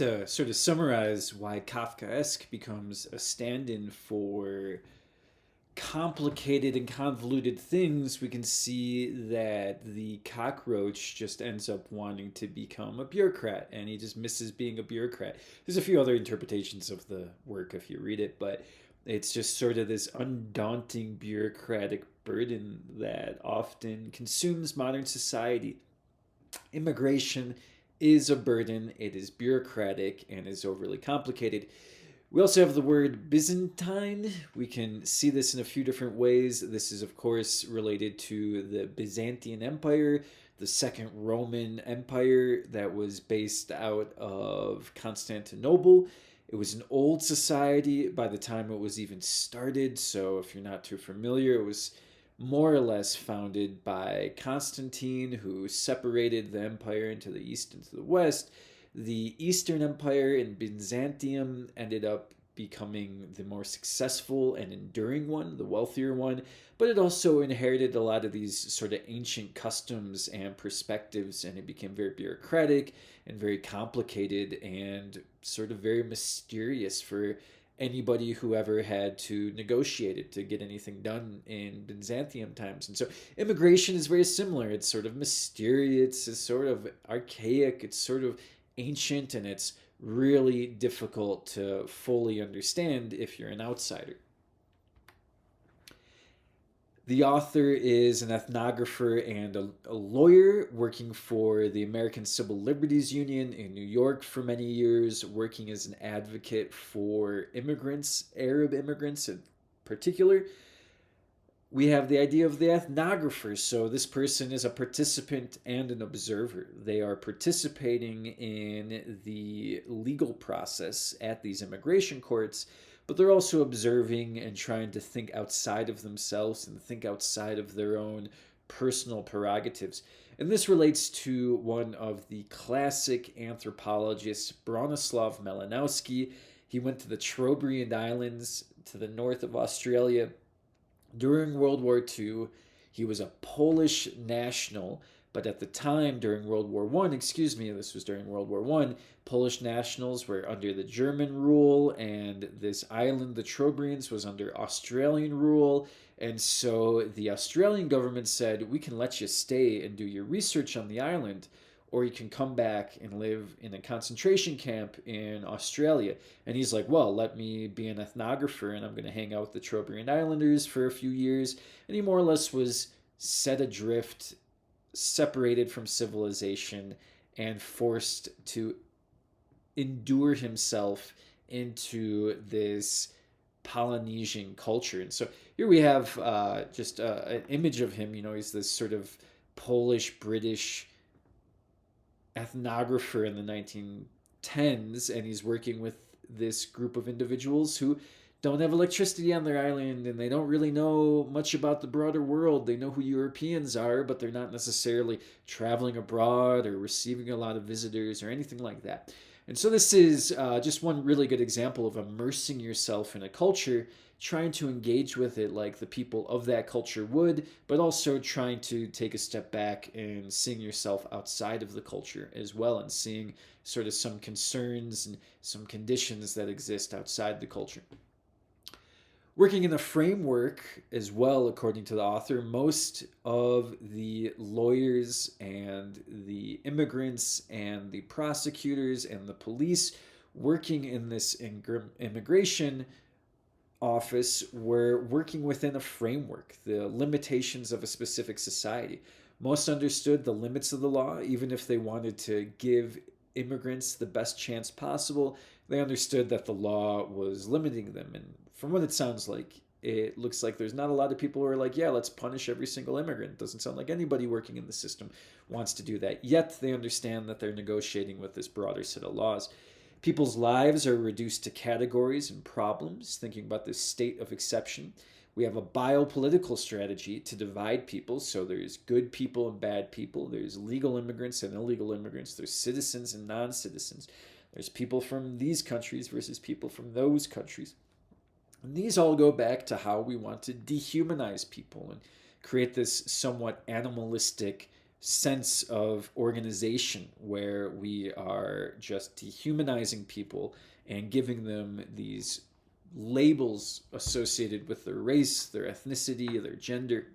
To sort of summarize why Kafkaesque becomes a stand-in for complicated and convoluted things, we can see that the cockroach just ends up wanting to become a bureaucrat and he just misses being a bureaucrat. There's a few other interpretations of the work if you read it, but it's just sort of this undaunting bureaucratic burden that often consumes modern society. Immigration is a burden, it is bureaucratic, and is overly complicated. We also have the word Byzantine. We can see this in a few different ways. This is, of course, related to the Byzantine Empire, the Second Roman Empire that was based out of Constantinople. It was an old society by the time it was even started, so if you're not too familiar, it was more or less founded by Constantine, who separated the empire into the east and to the west. The Eastern Empire in Byzantium ended up becoming the more successful and enduring one, the wealthier one, but it also inherited a lot of these sort of ancient customs and perspectives, and it became very bureaucratic and very complicated and sort of very mysterious for anybody who ever had to negotiate it to get anything done in Byzantium times. And so immigration is very similar. It's sort of mysterious, it's sort of archaic, it's sort of ancient, and it's really difficult to fully understand if you're an outsider. The author is an ethnographer and a lawyer working for the American Civil Liberties Union in New York for many years, working as an advocate for immigrants, Arab immigrants in particular. We have the idea of the ethnographer. So this person is a participant and an observer. They are participating in the legal process at these immigration courts, but they're also observing and trying to think outside of themselves and think outside of their own personal prerogatives. And this relates to one of the classic anthropologists, Bronislaw Malinowski. He went to the Trobriand Islands to the north of Australia during World War II. He was a Polish national, but at the time during World War One, excuse me, this was during World War One, Polish nationals were under the German rule, and this island, the Trobriands, was under Australian rule. And so the Australian government said, we can let you stay and do your research on the island, or you can come back and live in a concentration camp in Australia. And he's like, well, let me be an ethnographer and I'm going to hang out with the Trobriand Islanders for a few years. And he more or less was set adrift, separated from civilization, and forced to endure himself into this Polynesian culture. And so here we have just an image of him. You know, he's this sort of Polish British ethnographer in the 1910s, and he's working with this group of individuals who don't have electricity on their island and they don't really know much about the broader world. They know who Europeans are, but they're not necessarily traveling abroad or receiving a lot of visitors or anything like that. And so this is just one really good example of immersing yourself in a culture, trying to engage with it like the people of that culture would, but also trying to take a step back and seeing yourself outside of the culture as well, and seeing sort of some concerns and some conditions that exist outside the culture. Working in a framework as well, according to the author, most of the lawyers and the immigrants and the prosecutors and the police working in this immigration office were working within a framework, the limitations of a specific society. Most understood the limits of the law, even if they wanted to give immigrants the best chance possible. They understood that the law was limiting them. And from what it sounds like, it looks like there's not a lot of people who are like, yeah, let's punish every single immigrant. Doesn't sound like anybody working in the system wants to do that. Yet they understand that they're negotiating with this broader set of laws. People's lives are reduced to categories and problems, thinking about this state of exception. We have a biopolitical strategy to divide people. So there's good people and bad people. There's legal immigrants and illegal immigrants. There's citizens and non citizens. There's people from these countries versus people from those countries. And these all go back to how we want to dehumanize people and create this somewhat animalistic sense of organization where we are just dehumanizing people and giving them these labels associated with their race, their ethnicity, their gender.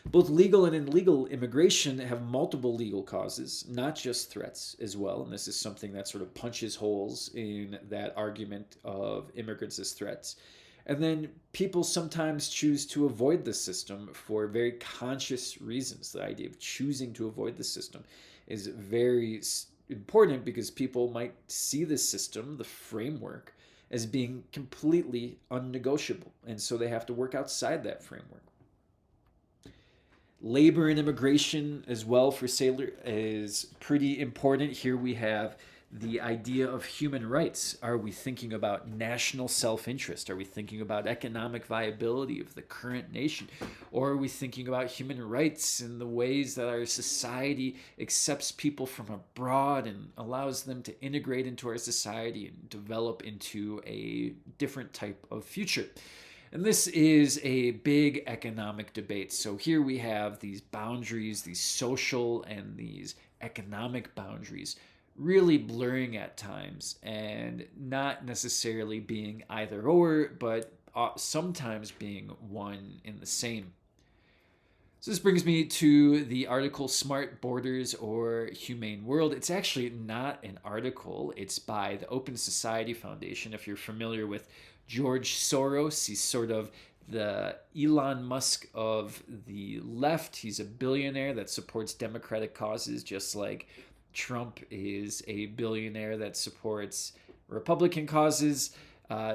Both legal and illegal immigration have multiple legal causes, not just threats as well. And this is something that sort of punches holes in that argument of immigrants as threats. And then people sometimes choose to avoid the system for very conscious reasons. The idea of choosing to avoid the system is very important because people might see the system, the framework, as being completely unnegotiable. And so they have to work outside that framework. Labor and immigration as well for Saylor is pretty important. Here we have the idea of human rights. Are we thinking about national self-interest? Are we thinking about economic viability of the current nation? Or are we thinking about human rights in the ways that our society accepts people from abroad and allows them to integrate into our society and develop into a different type of future? And this is a big economic debate. So here we have these boundaries, these social and these economic boundaries, really blurring at times and not necessarily being either or, but sometimes being one in the same. So this brings me to the article Smart Borders or Humane World. It's actually not an article. It's by the Open Society Foundation. If you're familiar with George Soros, he's sort of the Elon Musk of the left. He's a billionaire that supports democratic causes, just like Trump is a billionaire that supports Republican causes.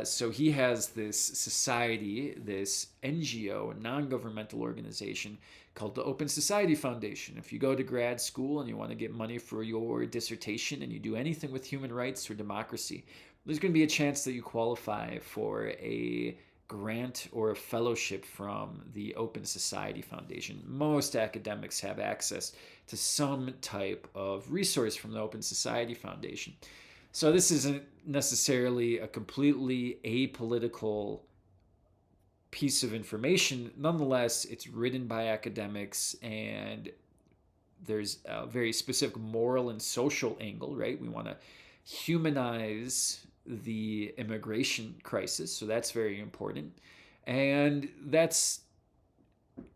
So he has this society, this NGO, non-governmental organization called the Open Society Foundation. If you go to grad school and you want to get money for your dissertation and you do anything with human rights or democracy, there's going to be a chance that you qualify for a grant or a fellowship from the Open Society Foundation. Most academics have access to some type of resource from the Open Society Foundation. So this isn't necessarily a completely apolitical piece of information. Nonetheless, it's written by academics and there's a very specific moral and social angle, right? We want to humanize the immigration crisis, so that's very important. And that's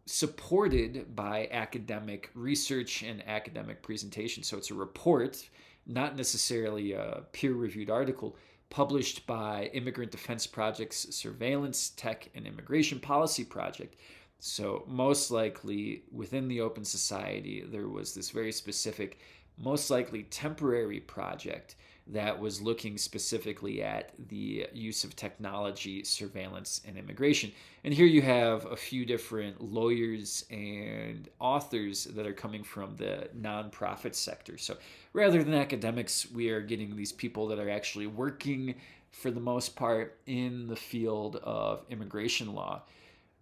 supported by academic research and academic presentation. So it's a report, not necessarily a peer-reviewed article, published by Immigrant Defense Project's Surveillance, Tech, and Immigration Policy Project. So most likely within the Open Society, there was this very specific, most likely temporary project that was looking specifically at the use of technology, surveillance, and immigration. And here you have a few different lawyers and authors that are coming from the nonprofit sector. So rather than academics, we are getting these people that are actually working for the most part in the field of immigration law.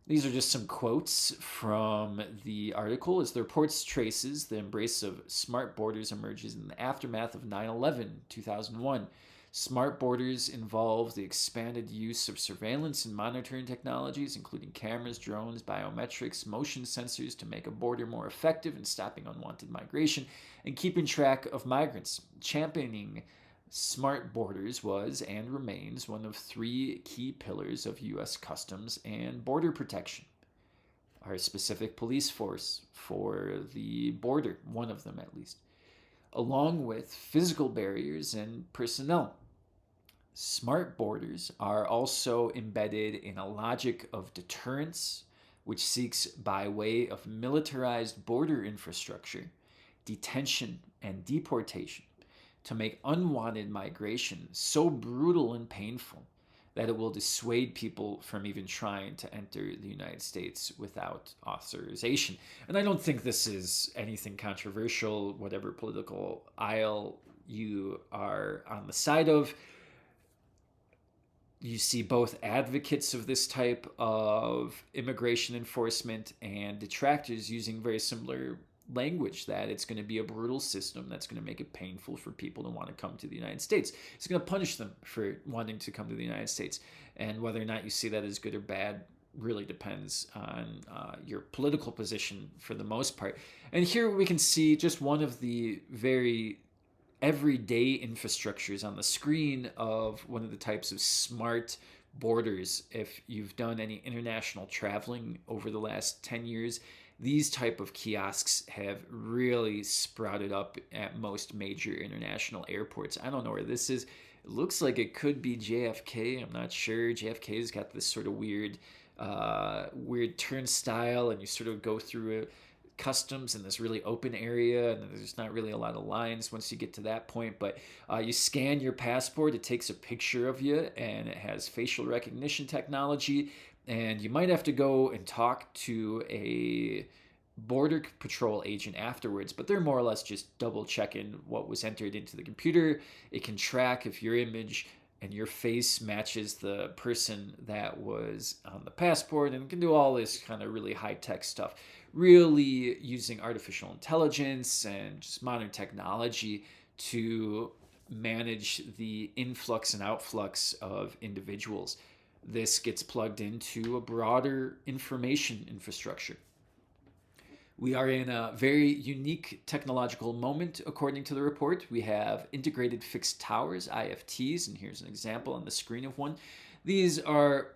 These are just some quotes from the article. As the report traces, the embrace of smart borders emerges in the aftermath of 9/11, 2001. Smart borders involve the expanded use of surveillance and monitoring technologies, including cameras, drones, biometrics, motion sensors to make a border more effective in stopping unwanted migration and keeping track of migrants. Championing smart borders was and remains one of three key pillars of U.S. Customs and Border Protection. Our specific police force for the border, one of them at least, along with physical barriers and personnel. Smart borders are also embedded in a logic of deterrence, which seeks by way of militarized border infrastructure, detention, and deportation to make unwanted migration so brutal and painful that it will dissuade people from even trying to enter the United States without authorization. And I don't think this is anything controversial, whatever political aisle you are on the side of. You see both advocates of this type of immigration enforcement and detractors using very similar language, that it's going to be a brutal system that's going to make it painful for people to want to come to the United States. It's going to punish them for wanting to come to the United States. And whether or not you see that as good or bad, really depends on your political position for the most part. And here we can see just one of the very everyday infrastructures on the screen of one of the types of smart borders. If you've done any international traveling over the last 10 years, these type of kiosks have really sprouted up at most major international airports. I don't know where this is. It looks like it could be JFK. I'm not sure. JFK's got this sort of weird turnstile, and you sort of go through a customs in this really open area, and there's not really a lot of lines once you get to that point. But you scan your passport, it takes a picture of you, and it has facial recognition technology. And you might have to go and talk to a border patrol agent afterwards, but they're more or less just double checking what was entered into the computer. It can track if your image and your face matches the person that was on the passport, and can do all this kind of really high-tech stuff, really using artificial intelligence and just modern technology to manage the influx and outflux of individuals. This gets plugged into a broader information infrastructure. We are in a very unique technological moment, according to the report. We have integrated fixed towers, IFTs, and here's an example on the screen of one. These are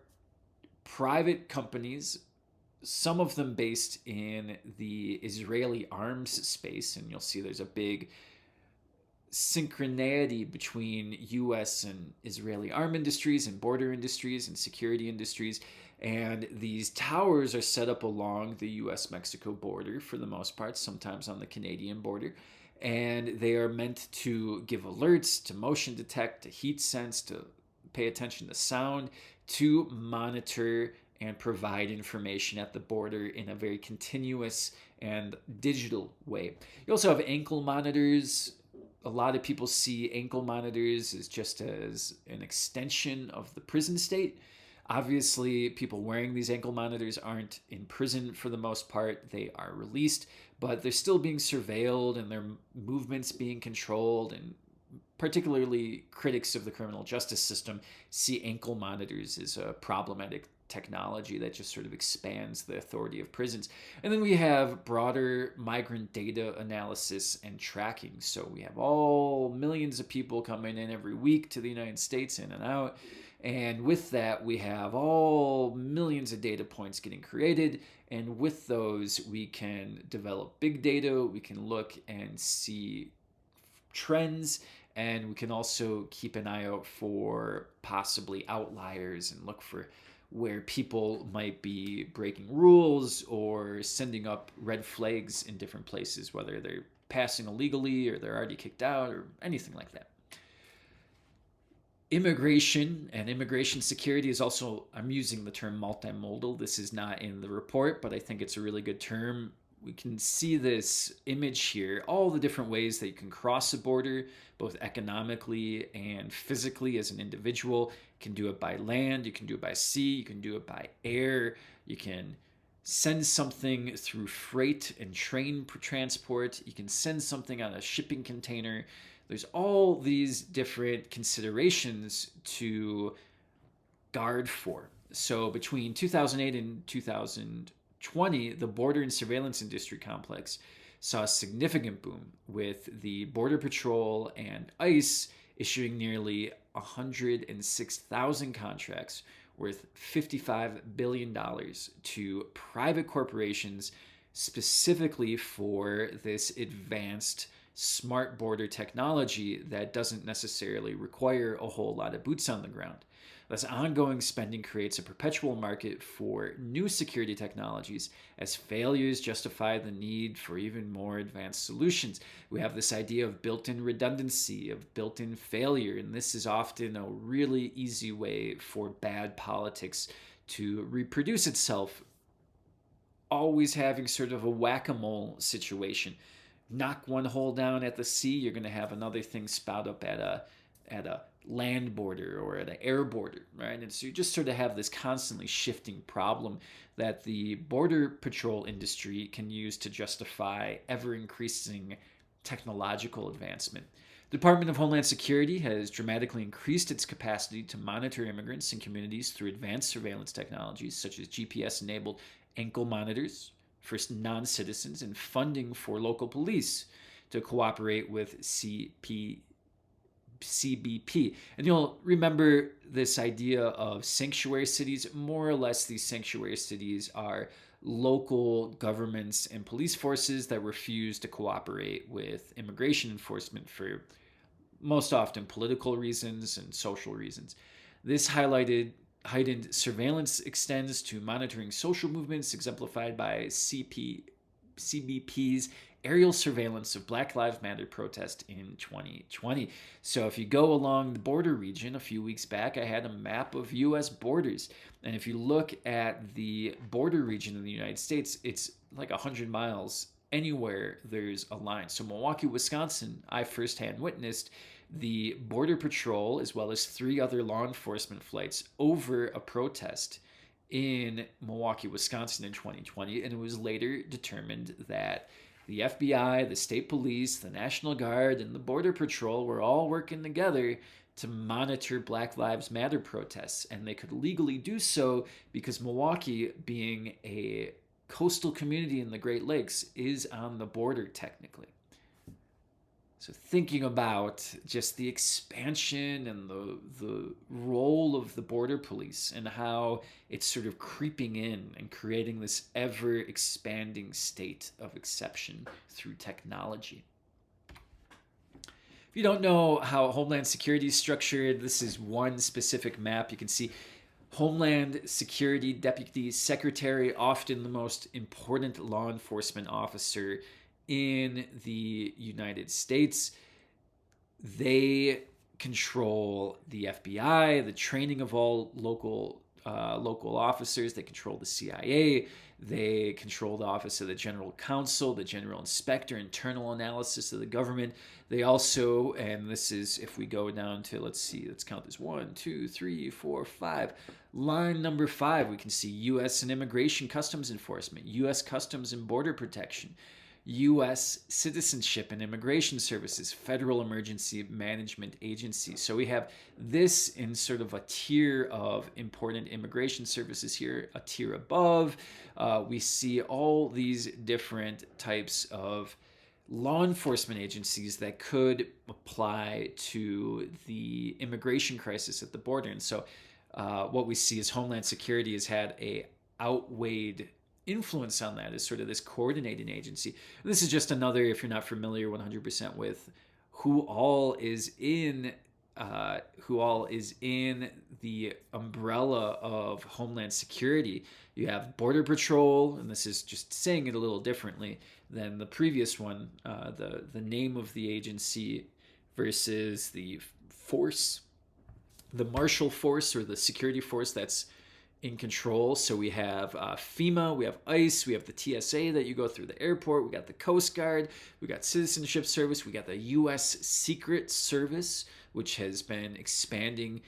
private companies, some of them based in the Israeli arms space, and you'll see there's a big synchronicity between US and Israeli arm industries and border industries and security industries. And these towers are set up along the US Mexico border for the most part, sometimes on the Canadian border. And they are meant to give alerts, to motion detect, to heat sense, to pay attention to sound, to monitor and provide information at the border in a very continuous and digital way. You also have ankle monitors. A lot of people see ankle monitors as just as an extension of the prison state. Obviously, people wearing these ankle monitors aren't in prison for the most part. They are released, but they're still being surveilled and their movements being controlled. And particularly critics of the criminal justice system see ankle monitors as a problematic technology that just sort of expands the authority of prisons. And then we have broader migrant data analysis and tracking. So we have all millions of people coming in every week to the United States, in and out. And with that, we have all millions of data points getting created. And with those, we can develop big data. We can look and see trends. And we can also keep an eye out for possibly outliers and look for where people might be breaking rules or sending up red flags in different places, whether they're passing illegally or they're already kicked out or anything like that. Immigration and immigration security is also, I'm using the term multimodal. This is not in the report, but I think it's a really good term. We can see this image here, all the different ways that you can cross a border, both economically and physically as an individual. You can do it by land, you can do it by sea, you can do it by air, you can send something through freight and train transport, you can send something on a shipping container. There's all these different considerations to guard for. So between 2008 and 2020, the border and surveillance industry complex saw a significant boom, with the Border Patrol and ICE issuing nearly 106,000 contracts worth $55 billion to private corporations specifically for this advanced smart border technology that doesn't necessarily require a whole lot of boots on the ground. Thus, ongoing spending creates a perpetual market for new security technologies as failures justify the need for even more advanced solutions. We have this idea of built-in redundancy, of built-in failure, and this is often a really easy way for bad politics to reproduce itself, always having sort of a whack-a-mole situation. Knock one hole down at the sea, you're going to have another thing spout up at a land border or at an air border, right? And so you just sort of have this constantly shifting problem that the border patrol industry can use to justify ever increasing technological advancement. The Department of Homeland Security has dramatically increased its capacity to monitor immigrants and communities through advanced surveillance technologies such as GPS enabled ankle monitors for non citizens and funding for local police to cooperate with CBP. And you'll remember this idea of sanctuary cities. More or less, these sanctuary cities are local governments and police forces that refuse to cooperate with immigration enforcement for most often political reasons and social reasons. This heightened surveillance extends to monitoring social movements, exemplified by CBP's aerial surveillance of Black Lives Matter protest in 2020. So if you go along the border region, a few weeks back, I had a map of U.S. borders. And if you look at the border region in the United States, it's like 100 miles anywhere there's a line. So Milwaukee, Wisconsin, I firsthand witnessed the Border Patrol as well as 3 other law enforcement flights over a protest in Milwaukee, Wisconsin in 2020. And it was later determined that the FBI, the state police, the National Guard, and the Border Patrol were all working together to monitor Black Lives Matter protests. And they could legally do so because Milwaukee, being a coastal community in the Great Lakes, is on the border technically. So thinking about just the expansion and the role of the border police and how it's sort of creeping in and creating this ever expanding state of exception through technology. If you don't know how Homeland Security is structured, this is one specific map. You can see Homeland Security Deputy Secretary, often the most important law enforcement officer in the United States. They control the FBI, the training of all local officers. They control the CIA. They control the Office of the General Counsel, the General Inspector, internal analysis of the government. They also, and this is if we go down to, let's count this 1, 2, 3, 4, 5. Line number 5, we can see U.S. and Immigration Customs Enforcement, U.S. Customs and Border Protection, U.S. Citizenship and Immigration Services, Federal Emergency Management Agency. So we have this in sort of a tier of important immigration services here, a tier above. We see all these different types of law enforcement agencies that could apply to the immigration crisis at the border. And so what we see is Homeland Security has had a outweighed influence on that as sort of this coordinating agency. And this is just another, if you're not familiar 100% with who all is in the umbrella of Homeland Security. You have Border Patrol, and this is just saying it a little differently than the previous one, the name of the agency versus the force, the marshal force or the security force that's in control. So we have FEMA, we have ICE, we have the TSA that you go through the airport, we got the Coast Guard, we got Citizenship Service, we got the U.S. Secret Service, which has been expanding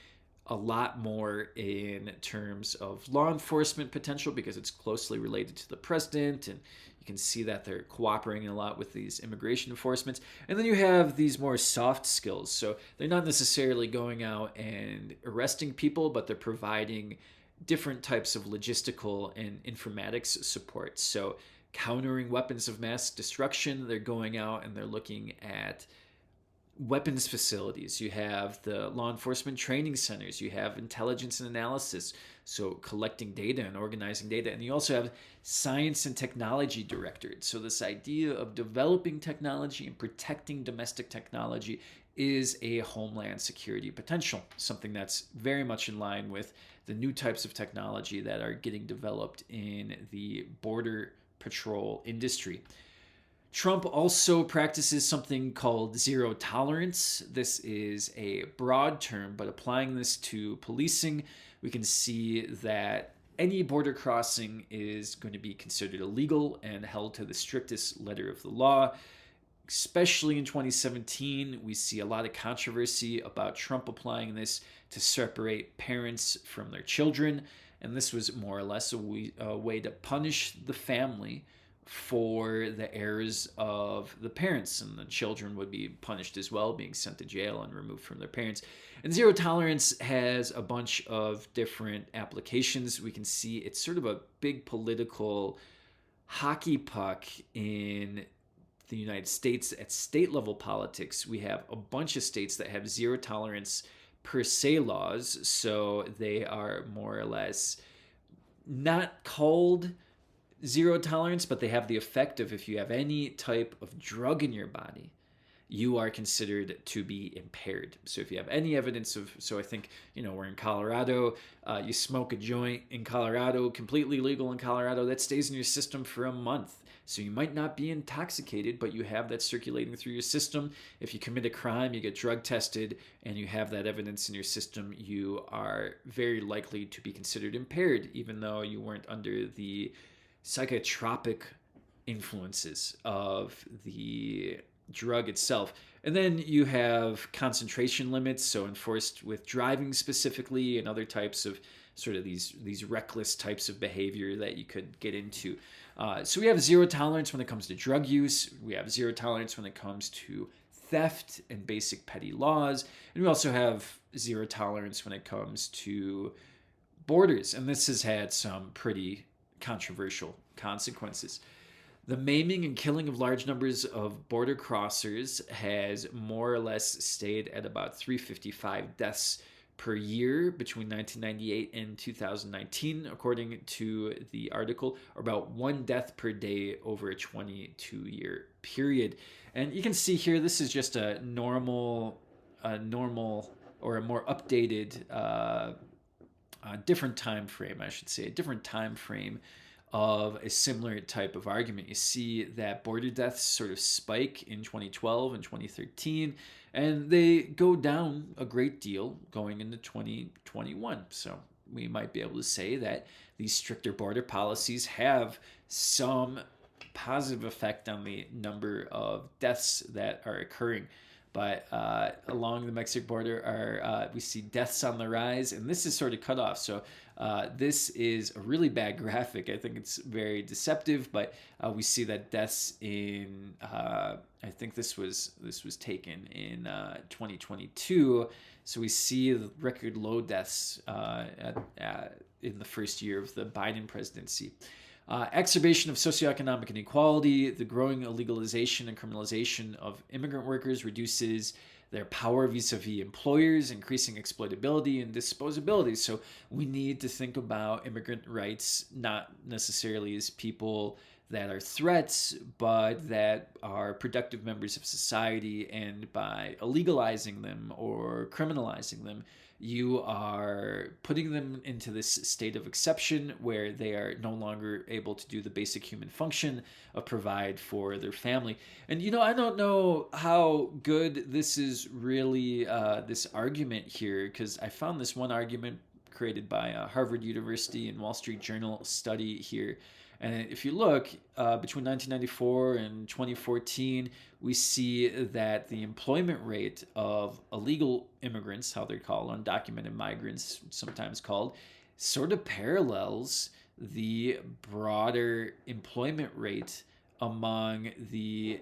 a lot more in terms of law enforcement potential because it's closely related to the president, and you can see that they're cooperating a lot with these immigration enforcements. And then you have these more soft skills. So they're not necessarily going out and arresting people, but they're providing different types of logistical and informatics support. So countering weapons of mass destruction, they're going out and they're looking at weapons facilities. You have the law enforcement training centers. You have intelligence and analysis, so collecting data and organizing data. And you also have science and technology directorate. So this idea of developing technology and protecting domestic technology is a Homeland Security potential, something that's very much in line with the new types of technology that are getting developed in the Border Patrol industry. Trump also practices something called zero tolerance. This is a broad term, but applying this to policing, we can see that any border crossing is going to be considered illegal and held to the strictest letter of the law. Especially in 2017, we see a lot of controversy about Trump applying this to separate parents from their children. And this was more or less a way to punish the family for the errors of the parents, and the children would be punished as well, being sent to jail and removed from their parents. And zero tolerance has a bunch of different applications. We can see it's sort of a big political hockey puck in the United States. At state level politics, we have a bunch of states that have zero tolerance per se laws, so they are more or less not called zero tolerance, but they have the effect of, if you have any type of drug in your body, you are considered to be impaired. So if you have any evidence of, so I think, we're in Colorado, you smoke a joint in Colorado, completely legal in Colorado, that stays in your system for a month. So you might not be intoxicated, but you have that circulating through your system. If you commit a crime, you get drug tested, and you have that evidence in your system, you are very likely to be considered impaired, even though you weren't under the psychotropic influences of the drug itself. And then you have concentration limits, so enforced with driving specifically, and other types of sort of these reckless types of behavior that you could get into. So we have zero tolerance when it comes to drug use. We have zero tolerance when it comes to theft and basic petty laws. And we also have zero tolerance when it comes to borders. And this has had some pretty controversial consequences. The maiming and killing of large numbers of border crossers has more or less stayed at about 355 deaths per year between 1998 and 2019, according to the article, or about 1 death per day over a 22-year period. And you can see here, this is just a normal or a more updated, different time frame, I should say, a different time frame of a similar type of argument. You see that border deaths sort of spike in 2012 and 2013, and they go down a great deal going into 2021. So we might be able to say that these stricter border policies have some positive effect on the number of deaths that are occurring. But along the Mexican border we see deaths on the rise, and this is sort of cut off. So this is a really bad graphic. I think it's very deceptive, but we see that deaths in I think this was taken in 2022. So we see the record low deaths in the first year of the Biden presidency. Exacerbation of socioeconomic inequality, the growing illegalization and criminalization of immigrant workers reduces their power vis-a-vis employers, increasing exploitability and disposability. So we need to think about immigrant rights not necessarily as people that are threats, but that are productive members of society, and by illegalizing them or criminalizing them, you are putting them into this state of exception where they are no longer able to do the basic human function of provide for their family. And, I don't know how good this is really, this argument here, because I found this one argument created by Harvard University and Wall Street Journal study here. And if you look between 1994 and 2014, we see that the employment rate of illegal immigrants, how they're called, undocumented migrants, sometimes called, sort of parallels the broader employment rate among the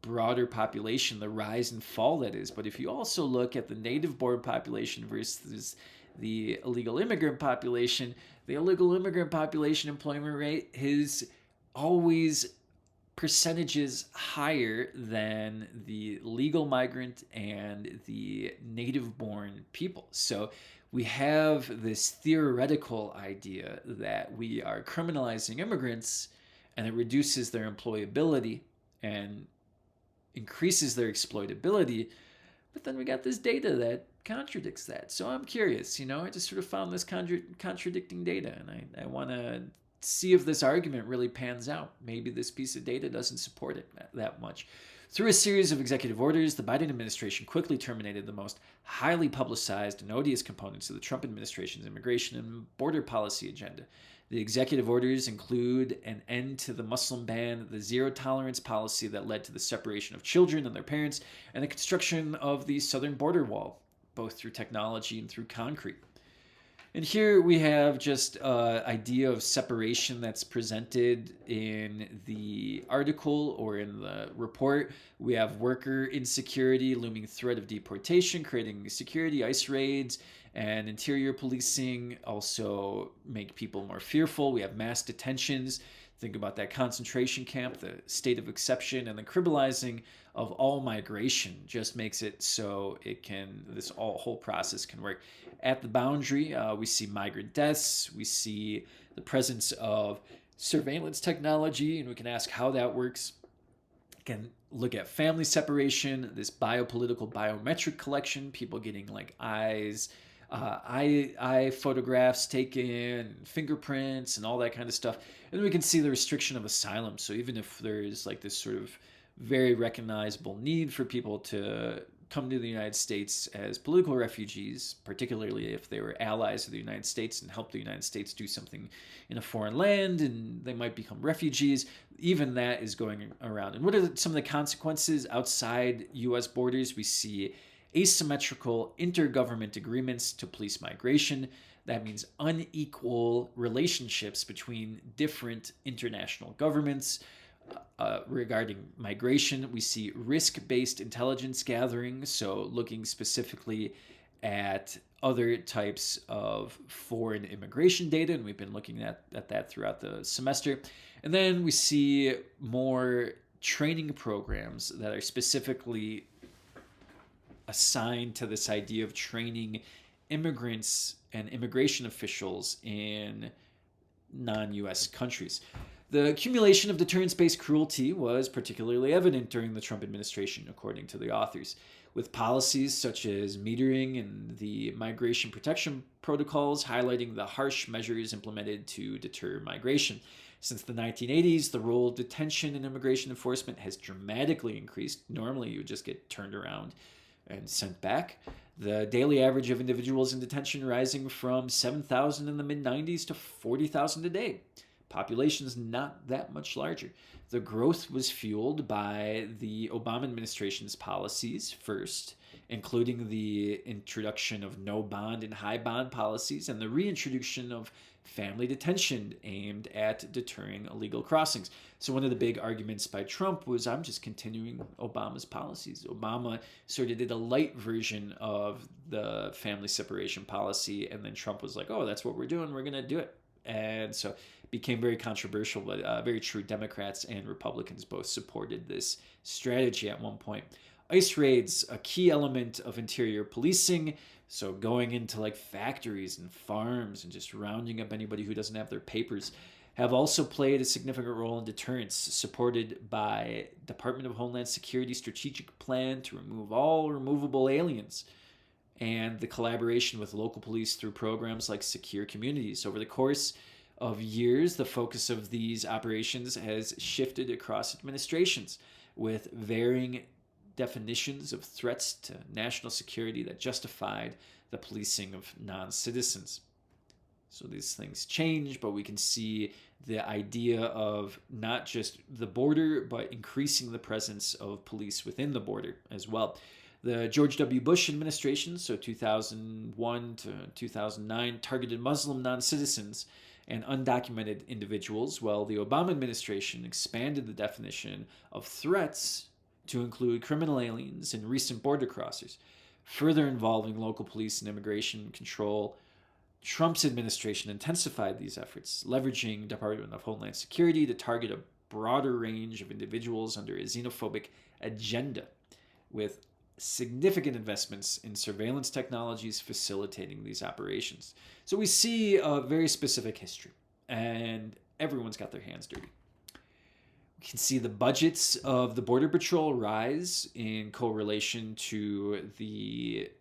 broader population, the rise and fall that is. But if you also look at the native born population versus the illegal immigrant population, the illegal immigrant population employment rate is always percentages higher than the legal migrant and the native born people. So we have this theoretical idea that we are criminalizing immigrants, and it reduces their employability and increases their exploitability. But then we got this data that contradicts that. So I'm curious, I just sort of found this contradicting data, and I want to see if this argument really pans out. Maybe this piece of data doesn't support it that much. Through a series of executive orders, the Biden administration quickly terminated the most highly publicized and odious components of the Trump administration's immigration and border policy agenda. The executive orders include an end to the Muslim ban, the zero tolerance policy that led to the separation of children and their parents, and the construction of the southern border wall, both through technology and through concrete. And here we have just an idea of separation that's presented in the article or in the report. We have worker insecurity, looming threat of deportation, creating security, ICE raids, and interior policing also make people more fearful. We have mass detentions. Think about that concentration camp, the state of exception, and the criminalizing of all migration just makes it so this whole process can work. At the boundary, we see migrant deaths. We see the presence of surveillance technology, and we can ask how that works. We can look at family separation, this biopolitical biometric collection, people getting like eye photographs taken, fingerprints, and all that kind of stuff. And then we can see the restriction of asylum. So even if there's like this sort of very recognizable need for people to come to the United States as political refugees, particularly if they were allies of the United States and help the United States do something in a foreign land and they might become refugees, even that is going around. And what are some of the consequences outside US borders? We see asymmetrical intergovernment agreements to police migration. That means unequal relationships between different international governments. Regarding migration, we see risk-based intelligence gathering, so looking specifically at other types of foreign immigration data, and we've been looking at that throughout the semester. And then we see more training programs that are specifically assigned to this idea of training immigrants and immigration officials in non-US countries. The accumulation of deterrence-based cruelty was particularly evident during the Trump administration, according to the authors, with policies such as metering and the migration protection protocols highlighting the harsh measures implemented to deter migration. Since the 1980s, the role of detention in immigration enforcement has dramatically increased. Normally, you would just get turned around and sent back. The daily average of individuals in detention rising from 7,000 in the mid-90s to 40,000 a day. Population is not that much larger. The growth was fueled by the Obama administration's policies first, including the introduction of no bond and high bond policies and the reintroduction of family detention aimed at deterring illegal crossings. So one of the big arguments by Trump was, I'm just continuing Obama's policies. Obama sort of did a light version of the family separation policy, and then Trump was like, oh, that's what we're doing. We're going to do it. And so it became very controversial, but very true Democrats and Republicans both supported this strategy at one point. ICE raids, a key element of interior policing. So going into like factories and farms and just rounding up anybody who doesn't have their papers, have also played a significant role in deterrence, supported by Department of Homeland Security strategic plan to remove all removable aliens, and the collaboration with local police through programs like Secure Communities. Over the course of years, the focus of these operations has shifted across administrations, with varying definitions of threats to national security that justified the policing of non-citizens. So these things change, but we can see the idea of not just the border, but increasing the presence of police within the border as well. The George W. Bush administration, so 2001 to 2009, targeted Muslim non-citizens and undocumented individuals, while the Obama administration expanded the definition of threats to include criminal aliens and recent border crossers, further involving local police and immigration control. Trump's administration intensified these efforts, leveraging Department of Homeland Security to target a broader range of individuals under a xenophobic agenda, with significant investments in surveillance technologies facilitating these operations. So we see a very specific history, and everyone's got their hands dirty. We can see the budgets of the Border Patrol rise in correlation to the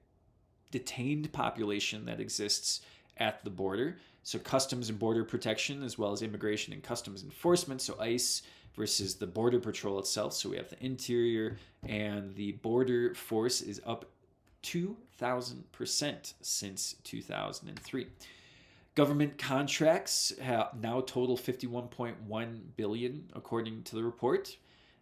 detained population that exists at the border. So Customs and Border Protection, as well as Immigration and Customs Enforcement, so ICE versus the Border Patrol itself. So we have the interior, and the border force is up 2,000% since 2003. Government contracts now total $51.1 billion, according to the report.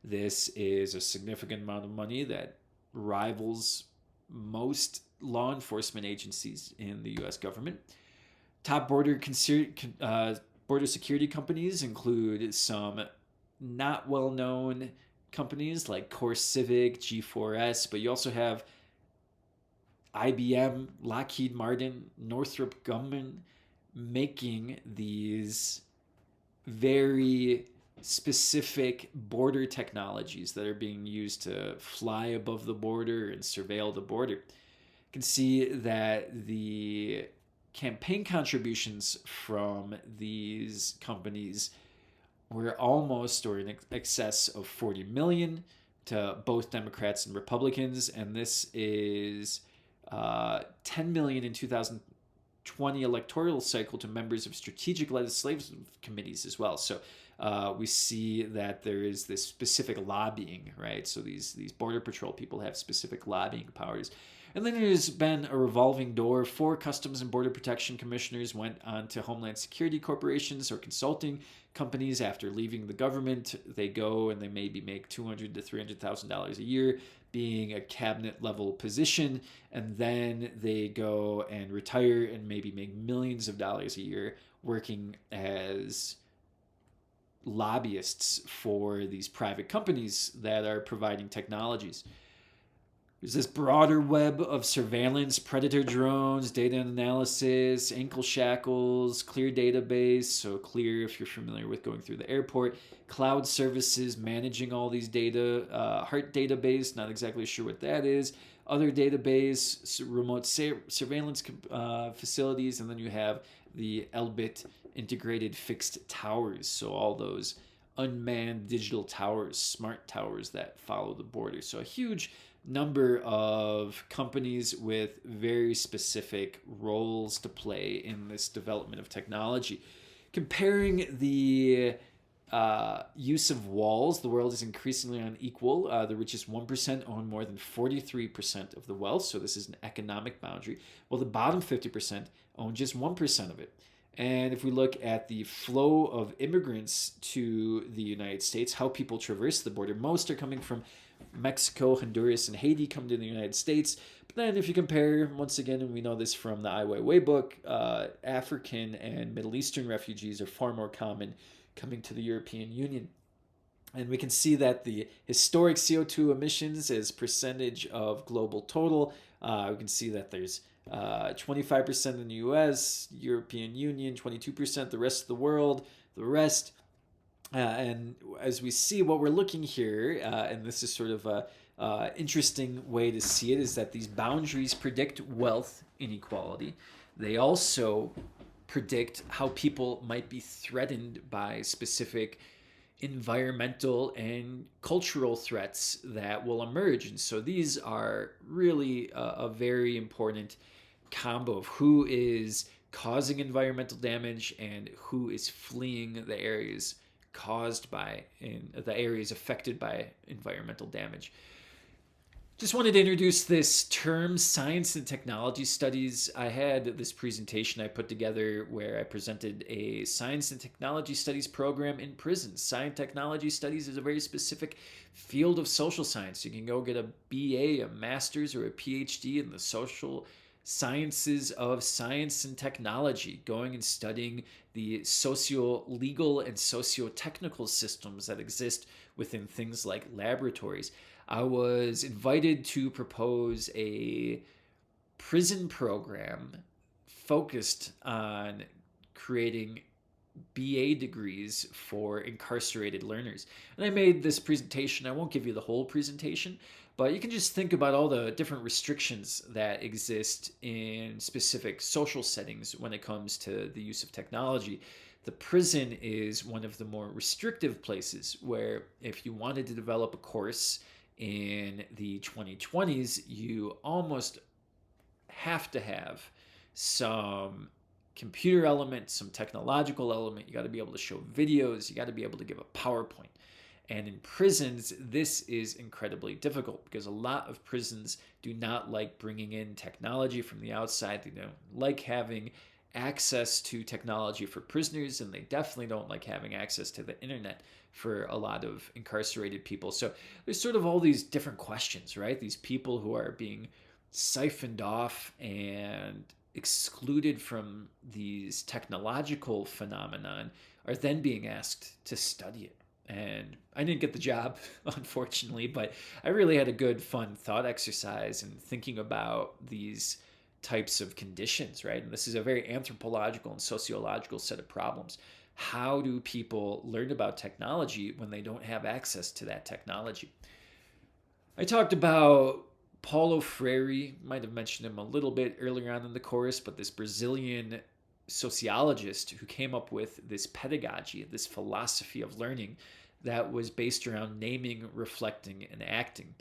This is a significant amount of money that rivals most law enforcement agencies in the U.S. government. Top border security companies include some not well known companies like CoreCivic, G4S, but you also have IBM, Lockheed Martin, Northrop Grumman making these very specific border technologies that are being used to fly above the border and surveil the border. You can see that the campaign contributions from these companies were almost or in excess of 40 million to both Democrats and Republicans, and this is 10 million in 2020 electoral cycle to members of strategic legislative committees as well. So we see that there is this specific lobbying, right? So these border patrol people have specific lobbying powers. And then there's been a revolving door. 4 Customs and Border Protection commissioners went on to Homeland Security corporations or consulting companies after leaving the government. They go and they maybe make $200,000 to $300,000 a year, being a cabinet level position, and then they go and retire and maybe make millions of dollars a year working as lobbyists for these private companies that are providing technologies. There's this broader web of surveillance, predator drones, data analysis, ankle shackles, Clear database. So Clear, if you're familiar with going through the airport, cloud services, managing all these data, Heart database, not exactly sure what that is. Other database, remote surveillance facilities, and then you have the Elbit integrated fixed towers. So all those unmanned digital towers, smart towers that follow the border. So a huge number of companies with very specific roles to play in this development of technology. Comparing the use of walls, the world is increasingly unequal. The richest 1% own more than 43% of the wealth, so this is an economic boundary, while the bottom 50% own just 1% of it. And if we look at the flow of immigrants to the United States, how people traverse the border, most are coming from Mexico, Honduras, and Haiti come to the United States. But then if you compare, once again, and we know this from the Ai Weiwei book, African and Middle Eastern refugees are far more common coming to the European Union. And we can see that the historic CO2 emissions as percentage of global total, we can see that there's 25% in the US, European Union, 22%, the rest of the world, the rest. And as we see, what we're looking here, and this is sort of a interesting way to see it, is that these boundaries predict wealth inequality. They also predict how people might be threatened by specific environmental and cultural threats that will emerge. And so these are really a very important combo of who is causing environmental damage and who is fleeing the areas caused by in the areas affected by environmental damage. Just wanted to introduce this term, science and technology studies. I had this presentation I put together where I presented a science and technology studies program in prisons. Science technology studies is a very specific field of social science. You can go get a BA, a master's, or a PhD in the social sciences of science and technology, going and studying the socio-legal and socio-technical systems that exist within things like laboratories. I was invited to propose a prison program focused on creating BA degrees for incarcerated learners. And I made this presentation. I won't give you the whole presentation, but you can just think about all the different restrictions that exist in specific social settings when it comes to the use of technology. The prison is one of the more restrictive places where if you wanted to develop a course in the 2020s, you almost have to have some computer element, some technological element. You got to be able to show videos. You got to be able to give a PowerPoint. And in prisons, this is incredibly difficult because a lot of prisons do not like bringing in technology from the outside. They don't like having access to technology for prisoners, and they definitely don't like having access to the internet for a lot of incarcerated people. So there's sort of all these different questions, right? These people who are being siphoned off, and excluded from these technological phenomenon are then being asked to study it. And I didn't get the job, unfortunately, but I really had a good, fun thought exercise in thinking about these types of conditions, right? And this is a very anthropological and sociological set of problems. How do people learn about technology when they don't have access to that technology? I talked about Paulo Freire, might have mentioned him a little bit earlier on in the course, but this Brazilian sociologist who came up with this pedagogy, this philosophy of learning that was based around naming, reflecting, and acting.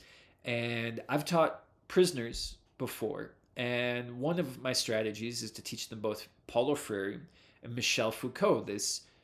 And I've taught prisoners before, and one of my strategies is to teach them both Paulo Freire and Michel Foucault, this